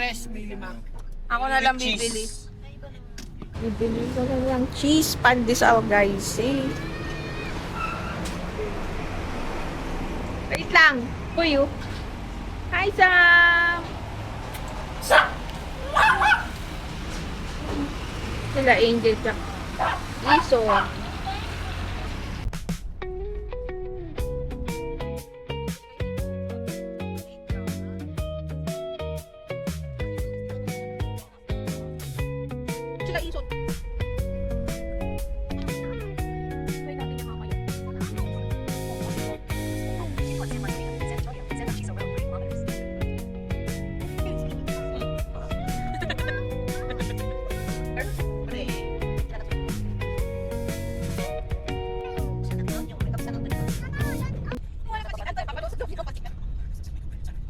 Tres, may 5. Ako na lang With bibili. cheese. Bibili ko na lang cheese pandesal, guys. Eh. Wait lang. Puyo. Hi, Sam! Sila Angel siya. Iso. Sila Iso.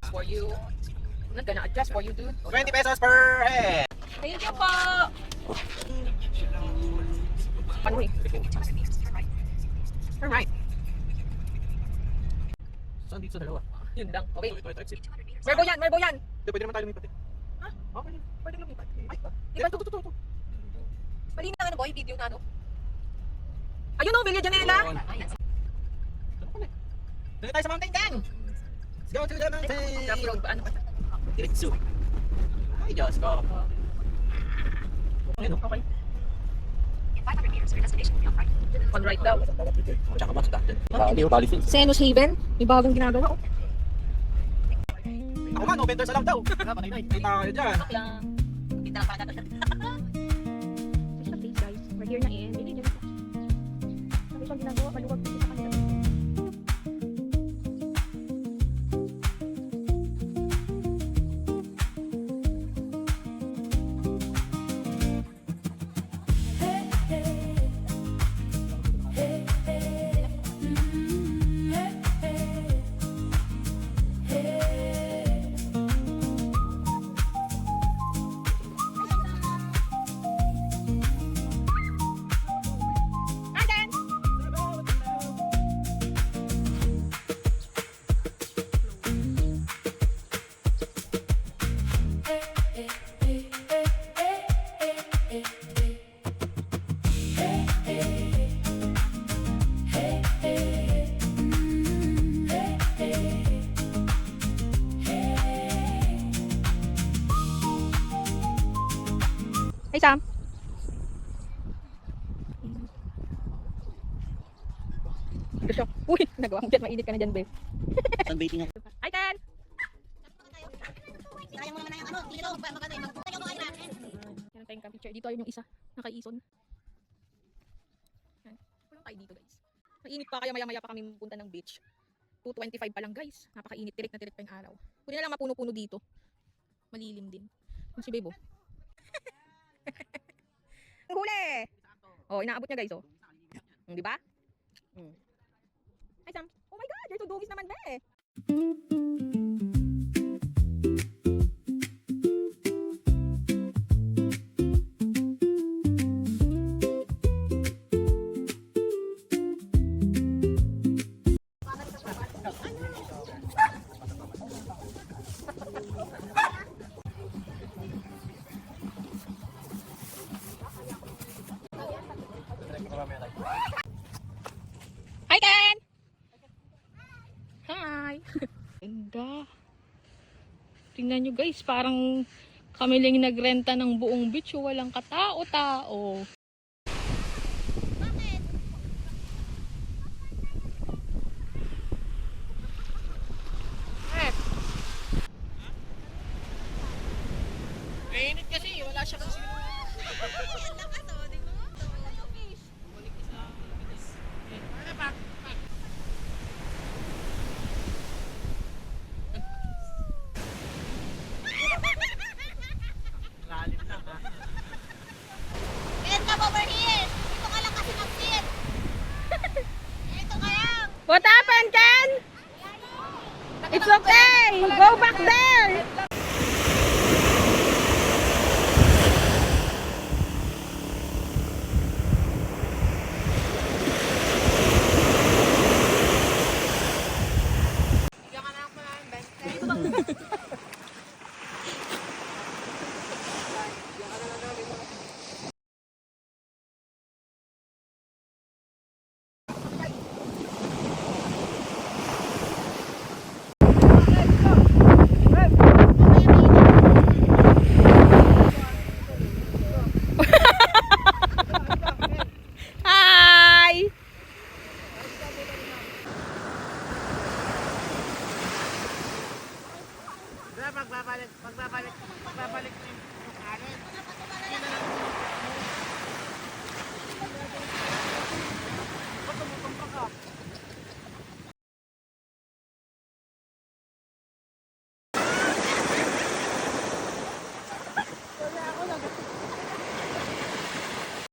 For you. I'm not gonna adjust for you, dude. 20 pesos per head. Thank you po! Panuwi. Alright. Saan dito sa dalawa? Yun lang. Okay. Ito, exit. Merbo yan! Merbo yan! Hindi, pwede naman tayo lumipat eh. Ha? Okay. Pwede lumipat. Ay, Di ba? ito. Mali na ano boy, video na ano. Ayun o, Villa Janela! Dito tayo sa mountain gang! Let's go to the mountain! Drop road pa, ano pa? Diretso. Ay, Diyos ko. Ayun o. Okay. In 500 meters, your destination will be on right. On right daw. Tsaka ba sa Bali Philippines. Senos Haven, may bagong ginagawa oh. Ako man, no vendors alam daw. Patay tayo dyan. Okay lang. Kita lang pa natin. Just a place guys, we're here na eh. Hindi dyan ito. Sabi pang ginagawa, maluwag dito sa kanila. Hey Sam. Gusto. Uy, nagawa mo dyan. Mainit ka na dyan, babe. Sunbathing ako. Hi, Tan! Kaya mo naman na yung ano, dito, maganda yung magkakayo mo kayo natin. Yan tayong picture. Dito yung isa. Nakaison. Yan. Walang tayo dito, guys. Mainit pa kaya maya-maya pa kami punta ng beach. 2:25 pa lang, guys. Napakainit. Tirik na tirik pa yung araw. Kunin na lang mapuno-puno dito. Malilim din. Yung si Bebo. Ang huli! Oh, inaabot niya, guys, oh. Di ba? Hi, Sam. Oh my God! You're so dugis naman, be! Hi, Ken! Hi! Ganda. Tingnan nyo guys, parang kami lang nagrenta ng buong beach. Walang katao-tao. Mainit kasi, wala siya kasi. Ang lakas oh, di ba? Yung fish. Lalim na ha. Get up over here! Dito ka lang kasi mag-sit. Dito ka lang! What happened, Ken? It's okay! Go back there!